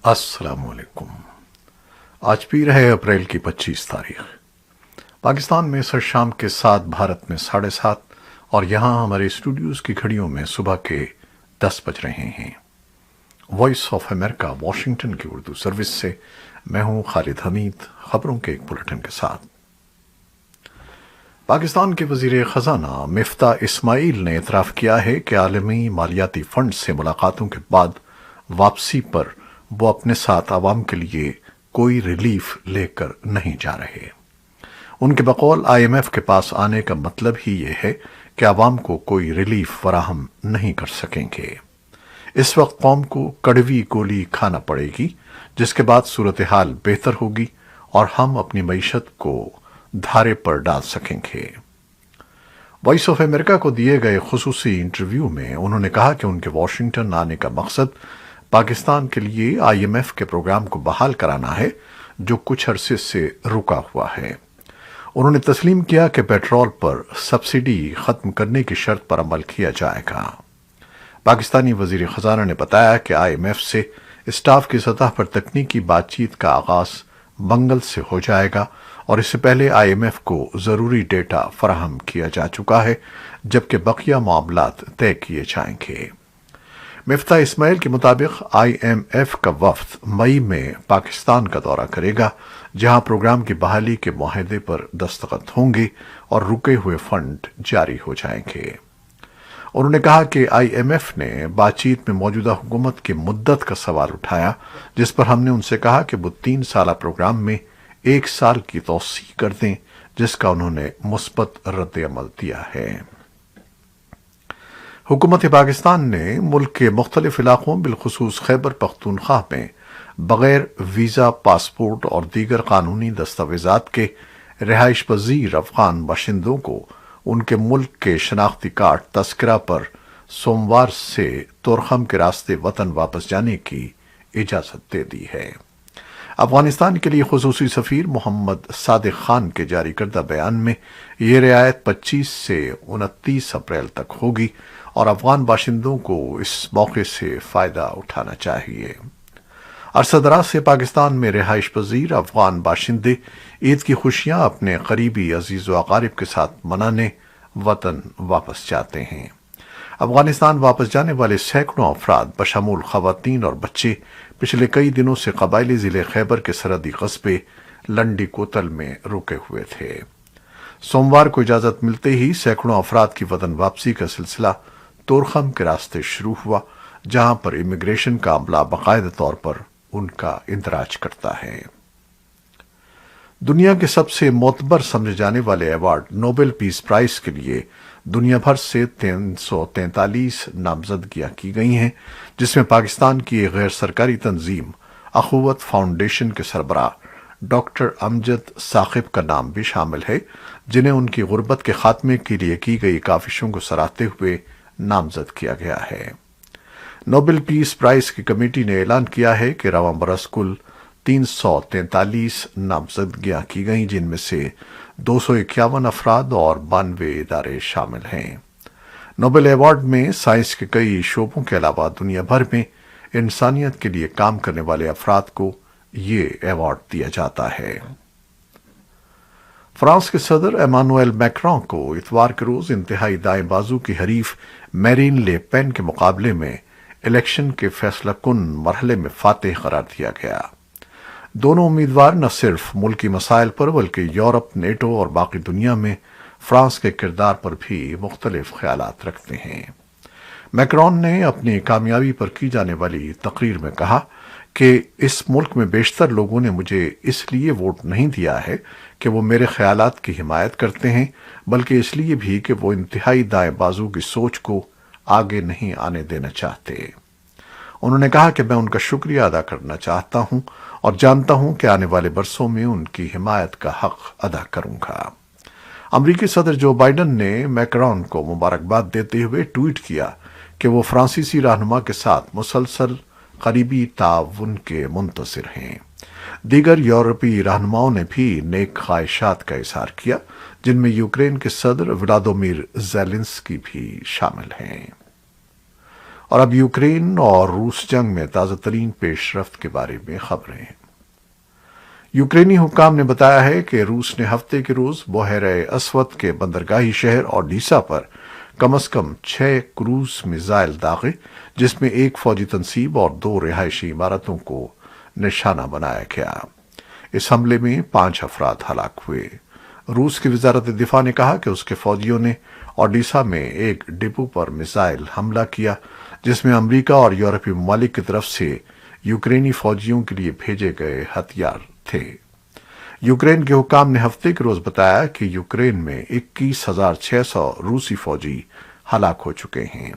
السلام علیکم۔ آج پیر ہے اپریل کی 25 تاریخ۔ پاکستان میں سر شام کے 7، بھارت میں 7:30، اور یہاں ہمارے اسٹوڈیوز کی گھڑیوں میں صبح کے 10 بج رہے ہیں۔ وائس آف امریکہ واشنگٹن کی اردو سروس سے میں ہوں خالد حمید، خبروں کے ایک بلٹن کے ساتھ۔ پاکستان کے وزیر خزانہ مفتاح اسماعیل نے اعتراف کیا ہے کہ عالمی مالیاتی فنڈ سے ملاقاتوں کے بعد واپسی پر وہ اپنے ساتھ عوام کے لیے کوئی ریلیف لے کر نہیں جا رہے۔ ان کے بقول IMF کے پاس آنے کا مطلب ہی یہ ہے کہ عوام کو کوئی ریلیف فراہم نہیں کر سکیں گے۔ اس وقت قوم کو کڑوی گولی کھانا پڑے گی، جس کے بعد صورتحال بہتر ہوگی اور ہم اپنی معیشت کو دھارے پر ڈال سکیں گے۔ وائس آف امریکہ کو دیے گئے خصوصی انٹرویو میں انہوں نے کہا کہ ان کے واشنگٹن آنے کا مقصد پاکستان کے لیے IMF کے پروگرام کو بحال کرانا ہے، جو کچھ عرصے سے رکا ہوا ہے۔ انہوں نے تسلیم کیا کہ پیٹرول پر سبسڈی ختم کرنے کی شرط پر عمل کیا جائے گا۔ پاکستانی وزیر خزانہ نے بتایا کہ IMF سے اسٹاف کی سطح پر تکنیکی بات چیت کا آغاز منگل سے ہو جائے گا، اور اس سے پہلے IMF کو ضروری ڈیٹا فراہم کیا جا چکا ہے، جبکہ بقیہ معاملات طے کیے جائیں گے۔ مفتاح اسماعیل کے مطابق IMF کا وفد مئی میں پاکستان کا دورہ کرے گا، جہاں پروگرام کی بحالی کے معاہدے پر دستخط ہوں گے اور رکے ہوئے فنڈ جاری ہو جائیں گے۔ انہوں نے کہا کہ IMF نے بات چیت میں موجودہ حکومت کی مدت کا سوال اٹھایا، جس پر ہم نے ان سے کہا کہ وہ 3 سالہ پروگرام میں 1 سال کی توسیع کر دیں، جس کا انہوں نے مثبت رد عمل دیا ہے۔ حکومت پاکستان نے ملک کے مختلف علاقوں بالخصوص خیبر پختونخوا میں بغیر ویزا، پاسپورٹ اور دیگر قانونی دستاویزات کے رہائش پذیر افغان باشندوں کو ان کے ملک کے شناختی کارڈ تذکرہ پر سوموار سے طورخم کے راستے وطن واپس جانے کی اجازت دے دی ہے۔ افغانستان کے لیے خصوصی سفیر محمد صادق خان کے جاری کردہ بیان میں یہ رعایت 25 سے 29 اپریل تک ہوگی، اور افغان باشندوں کو اس موقع سے فائدہ اٹھانا چاہیے۔ عرصہ دراز سے پاکستان میں رہائش پذیر افغان باشندے عید کی خوشیاں اپنے قریبی عزیز و اقارب کے ساتھ منانے وطن واپس جاتے ہیں۔ افغانستان واپس جانے والے سینکڑوں افراد بشمول خواتین اور بچے پچھلے کئی دنوں سے قبائلی ضلع خیبر کے سرحدی قصبے لنڈی کوتل میں رکے ہوئے تھے۔ سوموار کو اجازت ملتے ہی سینکڑوں افراد کی وطن واپسی کا سلسلہ طورخم کے راستے شروع ہوا، جہاں پر امیگریشن کا عملہ باقاعدہ طور پر ان کا اندراج کرتا ہے۔ دنیا کے سب سے معتبر سمجھے جانے والے ایوارڈ نوبل پیس پرائز کے لیے دنیا بھر سے 343 نامزدگیاں کی گئی ہیں، جس میں پاکستان کی ایک غیر سرکاری تنظیم اخوت فاؤنڈیشن کے سربراہ ڈاکٹر امجد ثاقب کا نام بھی شامل ہے، جنہیں ان کی غربت کے خاتمے کے لیے کی گئی کاوشوں کو سراہتے ہوئے نامزد کیا گیا ہے۔ نوبل پیس پرائز کی کمیٹی نے اعلان کیا ہے کہ رواں برس کل 343 نامزدگیاں کی گئیں، جن میں سے 251 افراد اور 92 ادارے شامل ہیں۔ نوبل ایوارڈ میں سائنس کے کئی شعبوں کے علاوہ دنیا بھر میں انسانیت کے لیے کام کرنے والے افراد کو یہ ایوارڈ دیا جاتا ہے۔ فرانس کے صدر ایمانوئل میکروں کو اتوار کے روز انتہائی دائیں بازو کی حریف میرین لے پین کے مقابلے میں الیکشن کے فیصلہ کن مرحلے میں فاتح قرار دیا گیا۔ دونوں امیدوار نہ صرف ملکی مسائل پر بلکہ یورپ، نیٹو اور باقی دنیا میں فرانس کے کردار پر بھی مختلف خیالات رکھتے ہیں۔ میکرون نے اپنی کامیابی پر کی جانے والی تقریر میں کہا کہ اس ملک میں بیشتر لوگوں نے مجھے اس لیے ووٹ نہیں دیا ہے کہ وہ میرے خیالات کی حمایت کرتے ہیں، بلکہ اس لیے بھی کہ وہ انتہائی دائیں بازو کی سوچ کو آگے نہیں آنے دینا چاہتے۔ انہوں نے کہا کہ میں ان کا شکریہ ادا کرنا چاہتا ہوں اور جانتا ہوں کہ آنے والے برسوں میں ان کی حمایت کا حق ادا کروں گا۔ امریکی صدر جو بائیڈن نے میکرون کو مبارکباد دیتے ہوئے ٹویٹ کیا کہ وہ فرانسیسی رہنما کے ساتھ مسلسل قریبی تعاون کے منتظر ہیں۔ دیگر یورپی رہنماؤں نے بھی نیک خواہشات کا اظہار کیا، جن میں یوکرین کے صدر ولادیمیر زیلنسکی بھی شامل ہیں۔ اور اب یوکرین اور روس جنگ میں تازہ ترین پیش رفت کے بارے میں خبریں۔ یوکرینی حکام نے بتایا ہے کہ روس نے ہفتے کے روز بحیرہ اسود کے بندرگاہی شہر اوڈیسا پر کم از کم 6 کروز میزائل داغے، جس میں ایک فوجی تنصیب اور 2 رہائشی عمارتوں کو نشانہ بنایا گیا۔ اس حملے میں 5 افراد ہلاک ہوئے۔ روس کی وزارت دفاع نے کہا کہ اس کے فوجیوں نے اوڈیسا میں ایک ڈپو پر میزائل حملہ کیا، جس میں امریکہ اور یورپی ممالک کی طرف سے یوکرینی فوجیوں کے لیے بھیجے گئے ہتھیار تھے۔ یوکرین کے حکام نے ہفتے کے روز بتایا کہ یوکرین میں 21,600 روسی فوجی ہلاک ہو چکے ہیں۔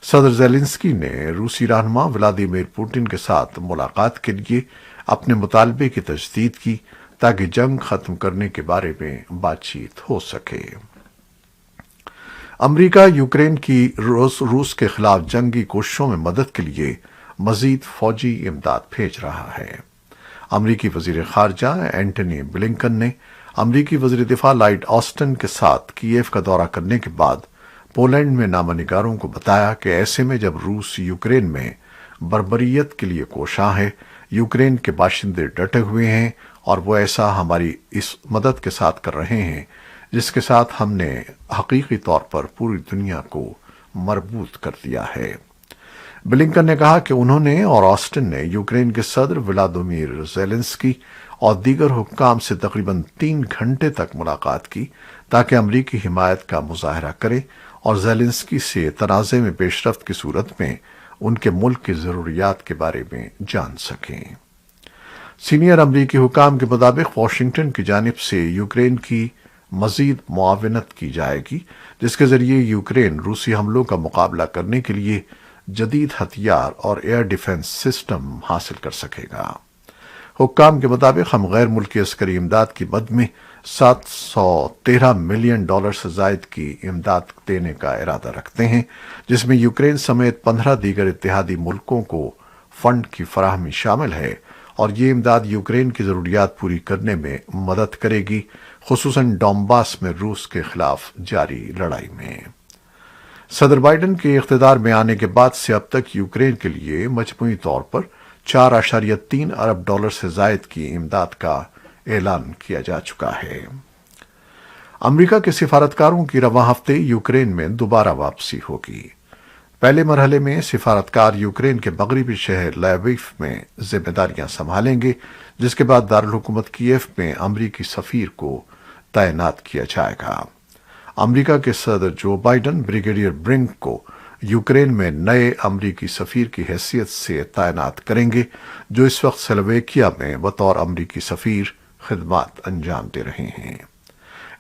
صدر زیلنسکی نے روسی رہنما ولادیمیر پوٹن کے ساتھ ملاقات کے لیے اپنے مطالبے کی تجدید کی تاکہ جنگ ختم کرنے کے بارے میں بات چیت ہو سکے۔ امریکہ یوکرین کی روس کے خلاف جنگی کوششوں میں مدد کے لیے مزید فوجی امداد بھیج رہا ہے۔ امریکی وزیر خارجہ اینٹنی بلنکن نے امریکی وزیر دفاع لائیڈ آسٹن کے ساتھ کیف کا دورہ کرنے کے بعد پولینڈ میں نامہ نگاروں کو بتایا کہ ایسے میں جب روس یوکرین میں بربریت کے لیے کوشاں ہے، یوکرین کے باشندے ڈٹے ہوئے ہیں اور وہ ایسا ہماری اس مدد کے ساتھ کر رہے ہیں جس کے ساتھ ہم نے حقیقی طور پر پوری دنیا کو مربوط کر دیا ہے۔ بلنکن نے کہا کہ انہوں نے اور آسٹن نے یوکرین کے صدر ولادیمیر زیلنسکی اور دیگر حکام سے تقریباً 3 گھنٹے تک ملاقات کی تاکہ امریکی حمایت کا مظاہرہ کریں اور زیلنسکی سے تنازع میں پیش رفت کی صورت میں ان کے ملک کی ضروریات کے بارے میں جان سکیں۔ سینئر امریکی حکام کے مطابق واشنگٹن کی جانب سے یوکرین کی مزید معاونت کی جائے گی، جس کے ذریعے یوکرین روسی حملوں کا مقابلہ کرنے کے لیے جدید ہتھیار اور ایئر ڈیفنس سسٹم حاصل کر سکے گا۔ حکام کے مطابق ہم غیر ملکی عسکری امداد کی مد میں $713 ملین سے زائد کی امداد دینے کا ارادہ رکھتے ہیں، جس میں یوکرین سمیت 15 دیگر اتحادی ملکوں کو فنڈ کی فراہمی شامل ہے، اور یہ امداد یوکرین کی ضروریات پوری کرنے میں مدد کرے گی، خصوصاً ڈونباس میں روس کے خلاف جاری لڑائی میں۔ صدر بائیڈن کے اقتدار میں آنے کے بعد سے اب تک یوکرین کے لیے مجموعی طور پر $4.3 ارب سے زائد کی امداد کا اعلان کیا جا چکا ہے۔ امریکہ کے سفارتکاروں کی رواں ہفتے یوکرین میں دوبارہ واپسی ہوگی۔ پہلے مرحلے میں سفارتکار یوکرین کے مغربی شہر لیویف میں ذمہ داریاں سنبھالیں گے، جس کے بعد دارالحکومت کیف میں امریکی سفیر کو تعینات کیا جائے گا۔ امریکہ کے صدر جو بائیڈن بریگیڈیئر برنک کو یوکرین میں نئے امریکی سفیر کی حیثیت سے تعینات کریں گے، جو اس وقت سلویکیا میں بطور امریکی سفیر خدمات انجام دے رہے ہیں۔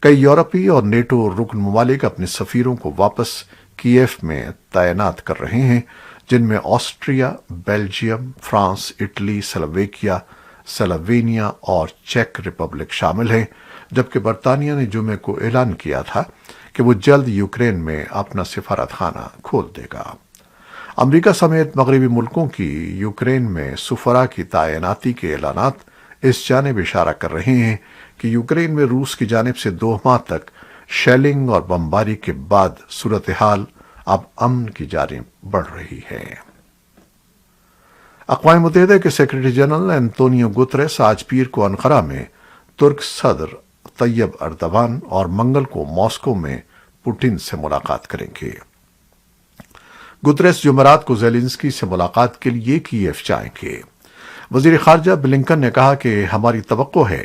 کئی یورپی اور نیٹو رکن ممالک اپنے سفیروں کو واپس کیف میں تعینات کر رہے ہیں، جن میں Austria, Belgium, France, Italy, Slovakia, Slovenia اور چیک ریپبلک شامل ہیں، جبکہ برطانیہ نے جمعے کو اعلان کیا تھا کہ وہ جلد یوکرین میں اپنا سفارت خانہ کھول دے گا۔ امریکہ سمیت مغربی ملکوں کی یوکرین میں سفراء کی تعیناتی کے اعلانات اس جانب اشارہ کر رہے ہیں کہ یوکرین میں روس کی جانب سے 2 ماہ تک شیلنگ اور بمباری کے بعد صورتحال اب امن کی جانب بڑھ رہی ہے۔ اقوام متحدہ کے سیکرٹری جنرل انطونیو گتریس آج پیر کو انقرہ میں ترک صدر طیب اردوان اور منگل کو ماسکو میں پوٹن سے ملاقات کریں گے۔ گتریس جمعرات کو زیلنسکی سے ملاقات کے لیے کیف جائیں گے۔ وزیر خارجہ بلنکن نے کہا کہ ہماری توقع ہے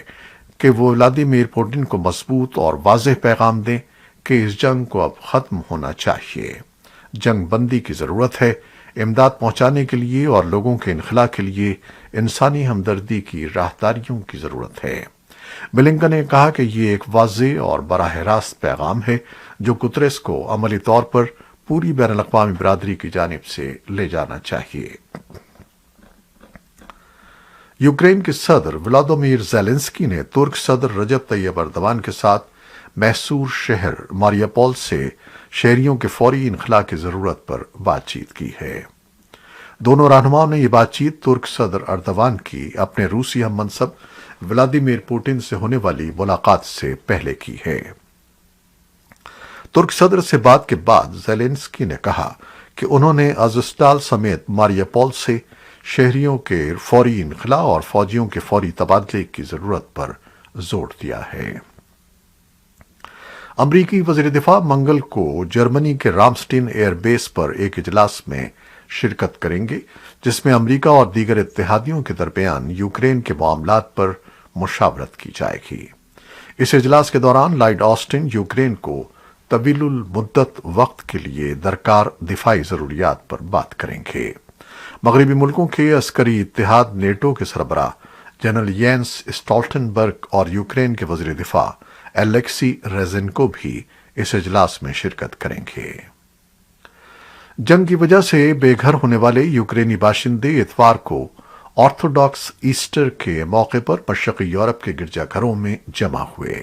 کہ وہ ولادیمیر پوٹن کو مضبوط اور واضح پیغام دیں کہ اس جنگ کو اب ختم ہونا چاہیے، جنگ بندی کی ضرورت ہے، امداد پہنچانے کے لیے اور لوگوں کے انخلاء کے لیے انسانی ہمدردی کی راہداریوں کی ضرورت ہے۔ بلنکن نے کہا کہ یہ ایک واضح اور براہ راست پیغام ہے جو گتریس کو عملی طور پر پوری بین الاقوامی برادری کی جانب سے لے جانا چاہیے۔ یوکرین کے صدر ولادیمیر زیلنسکی نے ترک صدر رجب طیب اردوان کے ساتھ محصور شہر ماریاپول سے شہریوں کے فوری انخلاء کی ضرورت پر بات چیت کی ہے۔ دونوں رہنماؤں نے یہ بات چیت ترک صدر اردوان کی اپنے روسی ہم منصب ولادیمیر پوٹن سے ہونے والی ملاقات سے پہلے کی ہے۔ ترک صدر سے بات کے بعد زیلنسکی نے کہا کہ انہوں نے ازوسٹال سمیت ماریاپول سے شہریوں کے فوری انخلاء اور فوجیوں کے فوری تبادلے کی ضرورت پر زور دیا ہے۔ امریکی وزیر دفاع منگل کو جرمنی کے رامسٹین ایئر بیس پر ایک اجلاس میں شرکت کریں گے، جس میں امریکہ اور دیگر اتحادیوں کے درمیان یوکرین کے معاملات پر مشاورت کی جائے گی۔ اس اجلاس کے دوران لارڈ آسٹن یوکرین کو طویل المدت وقت کے لیے درکار دفاعی ضروریات پر بات کریں گے۔ مغربی ملکوں کے عسکری اتحاد نیٹو کے سربراہ جنرل یینس اسٹالٹنبرگ اور یوکرین کے وزیر دفاع الیکسی ریزنکو بھی اس اجلاس میں شرکت کریں گے۔ جنگ کی وجہ سے بے گھر ہونے والے یوکرینی باشندے اتوار کو آرتھوڈاکس ایسٹر کے موقع پر مشرقی یورپ کے گرجا گھروں میں جمع ہوئے۔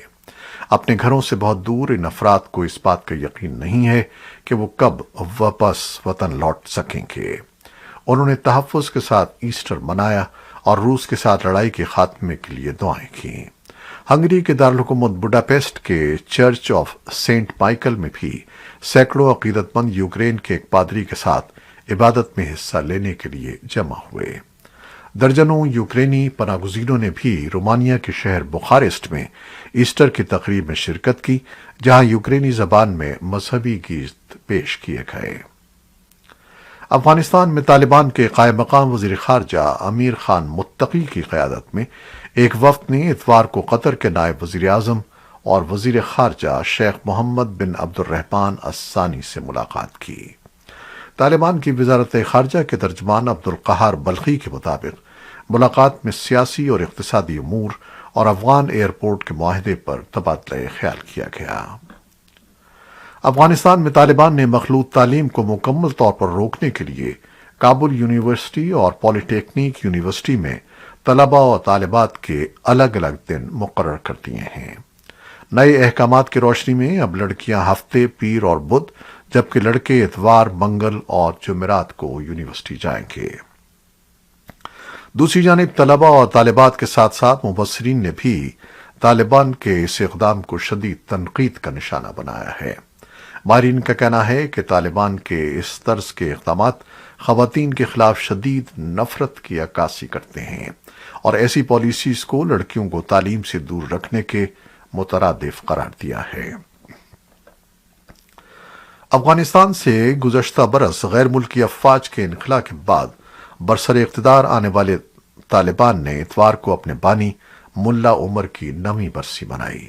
اپنے گھروں سے بہت دور ان افراد کو اس بات کا یقین نہیں ہے کہ وہ کب واپس وطن لوٹ سکیں گے۔ انہوں نے تحفظ کے ساتھ ایسٹر منایا اور روس کے ساتھ لڑائی کے خاتمے کے لیے دعائیں کیں۔ ہنگری کے دارالحکومت بڈاپیسٹ کے چرچ آف سینٹ مائیکل میں بھی سینکڑوں عقیدت مند یوکرین کے ایک پادری کے ساتھ عبادت میں حصہ لینے کے لیے جمع ہوئے۔ درجنوں یوکرینی پناہ گزینوں نے بھی رومانیہ کے شہر بخارسٹ میں ایسٹر کی تقریب میں شرکت کی، جہاں یوکرینی زبان میں مذہبی گیت پیش کیے گئے۔ افغانستان میں طالبان کے قائم مقام وزیر خارجہ امیر خان متقی کی قیادت میں ایک وفد نے اتوار کو قطر کے نائب وزیر اعظم اور وزیر خارجہ شیخ محمد بن عبد الرحمن الثانی سے ملاقات کی۔ طالبان کی وزارت خارجہ کے ترجمان عبد القہار بلخی کے مطابق ملاقات میں سیاسی اور اقتصادی امور اور افغان ایئرپورٹ کے معاہدے پر تبادلہ خیال کیا گیا۔ افغانستان میں طالبان نے مخلوط تعلیم کو مکمل طور پر روکنے کے لیے کابل یونیورسٹی اور پولی ٹیکنیک یونیورسٹی میں طلباء اور طالبات کے الگ الگ دن مقرر کر دیے ہیں۔ نئے احکامات کی روشنی میں اب لڑکیاں ہفتے، پیر اور بدھ، جبکہ لڑکے اتوار، منگل اور جمعرات کو یونیورسٹی جائیں گے۔ دوسری جانب طلباء اور طالبات کے ساتھ ساتھ مبصرین نے بھی طالبان کے اس اقدام کو شدید تنقید کا نشانہ بنایا ہے۔ ماہرین کا کہنا ہے کہ طالبان کے اس طرز کے اقدامات خواتین کے خلاف شدید نفرت کی عکاسی کرتے ہیں اور ایسی پالیسیز کو لڑکیوں کو تعلیم سے دور رکھنے کے مترادف قرار دیا ہے۔ افغانستان سے گزشتہ برس غیر ملکی افواج کے انخلاء کے بعد برسر اقتدار آنے والے طالبان نے اتوار کو اپنے بانی ملا عمر کی 9ویں برسی منائی۔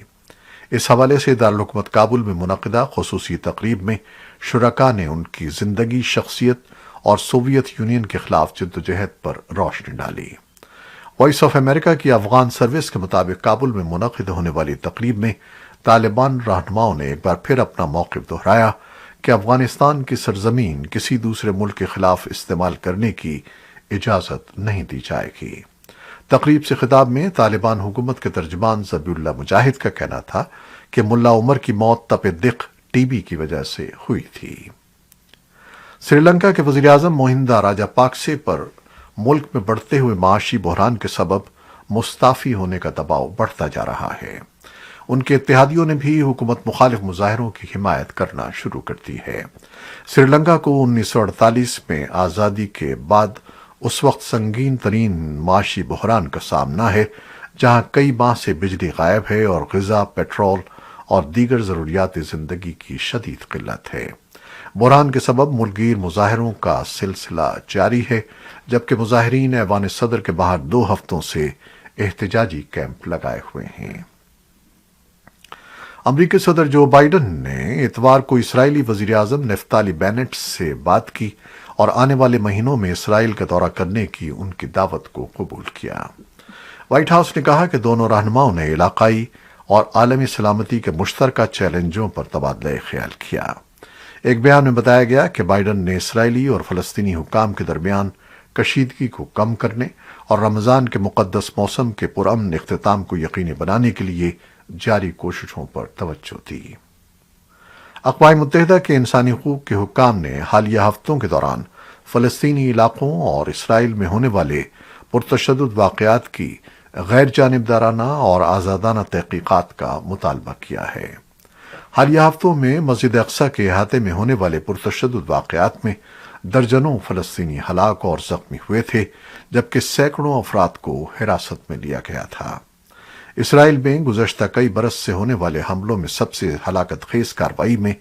اس حوالے سے دارالحکومت کابل میں منعقدہ خصوصی تقریب میں شرکاء نے ان کی زندگی، شخصیت اور سوویت یونین کے خلاف جدوجہد پر روشنی ڈالی۔ وائس آف امریکہ کی افغان سروس کے مطابق کابل میں منعقد ہونے والی تقریب میں طالبان رہنماؤں نے ایک بار پھر اپنا موقف دہرایا کہ افغانستان کی سرزمین کسی دوسرے ملک کے خلاف استعمال کرنے کی اجازت نہیں دی جائے گی۔ تقریب سے خطاب میں طالبان حکومت کے ترجمان ذبیح اللہ مجاہد کا کہنا تھا کہ ملا عمر کی موت تپ دق ٹی بی کی وجہ سے ہوئی تھی۔ سری لنکا کے وزیر اعظم مہندا راجہ پاکسے پر ملک میں بڑھتے ہوئے معاشی بحران کے سبب مستعفی ہونے کا دباؤ بڑھتا جا رہا ہے۔ ان کے اتحادیوں نے بھی حکومت مخالف مظاہروں کی حمایت کرنا شروع کر دی ہے۔ سری لنکا کو 1948 میں آزادی کے بعد اس وقت سنگین ترین معاشی بحران کا سامنا ہے، جہاں کئی ماہ سے بجلی غائب ہے اور غذا، پیٹرول اور دیگر ضروریات زندگی کی شدید قلت ہے۔ بحران کے سبب ملک گیر مظاہروں کا سلسلہ جاری ہے، جبکہ مظاہرین ایوان صدر کے باہر 2 ہفتوں سے احتجاجی کیمپ لگائے ہوئے ہیں۔ امریکی صدر جو بائیڈن نے اتوار کو اسرائیلی وزیر اعظم نفتالی بینٹ سے بات کی اور آنے والے مہینوں میں اسرائیل کا دورہ کرنے کی ان کی دعوت کو قبول کیا۔ وائٹ ہاؤس نے کہا کہ دونوں رہنماؤں نے علاقائی اور عالمی سلامتی کے مشترکہ چیلنجوں پر تبادلہ خیال کیا۔ ایک بیان میں بتایا گیا کہ بائیڈن نے اسرائیلی اور فلسطینی حکام کے درمیان کشیدگی کو کم کرنے اور رمضان کے مقدس موسم کے پرامن اختتام کو یقینی بنانے کے لیے جاری کوششوں پر توجہ دی۔ اقوام متحدہ کے انسانی حقوق کے حکام نے حالیہ ہفتوں کے دوران فلسطینی علاقوں اور اسرائیل میں ہونے والے پرتشدد واقعات کی غیر جانبدارانہ اور آزادانہ تحقیقات کا مطالبہ کیا ہے۔ حالیہ ہفتوں میں مسجد اقصی کے احاطے میں ہونے والے پرتشدد واقعات میں درجنوں فلسطینی ہلاک اور زخمی ہوئے تھے، جبکہ سینکڑوں افراد کو حراست میں لیا گیا تھا۔ اسرائیل میں گزشتہ کئی برس سے ہونے والے حملوں میں سب سے ہلاکت خیز کارروائی میں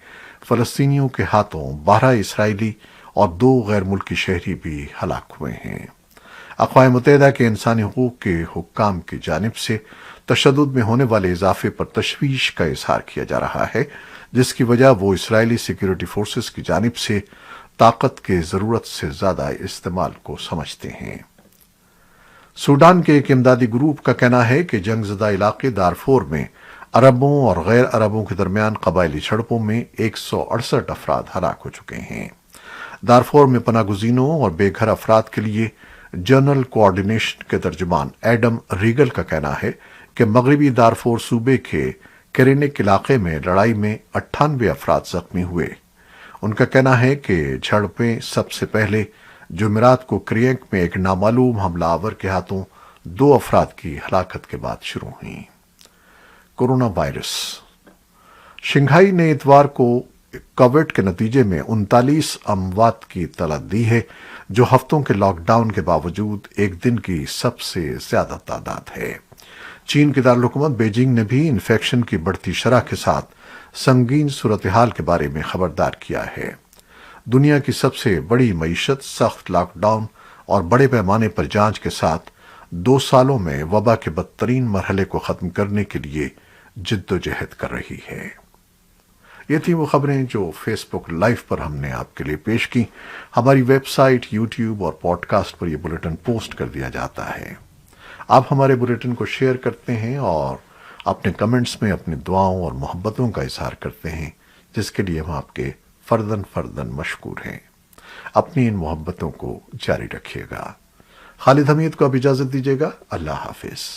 فلسطینیوں کے ہاتھوں 12 اسرائیلی اور 2 غیر ملکی شہری بھی ہلاک ہوئے ہیں۔ اقوام متحدہ کے انسانی حقوق کے حکام کی جانب سے تشدد میں ہونے والے اضافے پر تشویش کا اظہار کیا جا رہا ہے، جس کی وجہ وہ اسرائیلی سیکیورٹی فورسز کی جانب سے طاقت کے ضرورت سے زیادہ استعمال کو سمجھتے ہیں۔ سوڈان کے ایک امدادی گروپ کا کہنا ہے کہ جنگ زدہ علاقے دارفور میں عربوں اور غیر عربوں کے درمیان قبائلی جھڑپوں میں 168 افراد ہلاک ہو چکے ہیں۔ دارفور میں پناہ گزینوں اور بے گھر افراد کے لیے جنرل کوآرڈینیشن کے ترجمان ایڈم ریگل کا کہنا ہے کہ مغربی دارفور صوبے کے کیرینک علاقے میں لڑائی میں 98 افراد زخمی ہوئے۔ ان کا کہنا ہے کہ جھڑپیں سب سے پہلے جمعرات کو کریک میں ایک نامعلوم حملہ آور کے ہاتھوں 2 افراد کی ہلاکت کے بعد شروع ہوئیں۔ کورونا وائرس شنگھائی نے اتوار کو کووڈ کے نتیجے میں 39 اموات کی اطلاع دی ہے، جو ہفتوں کے لاک ڈاؤن کے باوجود ایک دن کی سب سے زیادہ تعداد ہے۔ چین کے دارالحکومت بیجنگ نے بھی انفیکشن کی بڑھتی شرح کے ساتھ سنگین صورتحال کے بارے میں خبردار کیا ہے۔ دنیا کی سب سے بڑی معیشت سخت لاک ڈاؤن اور بڑے پیمانے پر جانچ کے ساتھ 2 سالوں میں وبا کے بدترین مرحلے کو ختم کرنے کے لیے جد و جہد کر رہی ہے۔ یہ تھی وہ خبریں جو فیس بک لائیو پر ہم نے آپ کے لیے پیش کی۔ ہماری ویب سائٹ، یوٹیوب اور پوڈ کاسٹ پر یہ بلیٹن پوسٹ کر دیا جاتا ہے۔ آپ ہمارے بلیٹن کو شیئر کرتے ہیں اور اپنے کمنٹس میں اپنی دعاؤں اور محبتوں کا اظہار کرتے ہیں، جس کے لیے ہم آپ کے فرداً مشکور ہیں۔ اپنی ان محبتوں کو جاری رکھیے گا۔ خالد حمید کو اب اجازت دیجیے گا۔ اللہ حافظ۔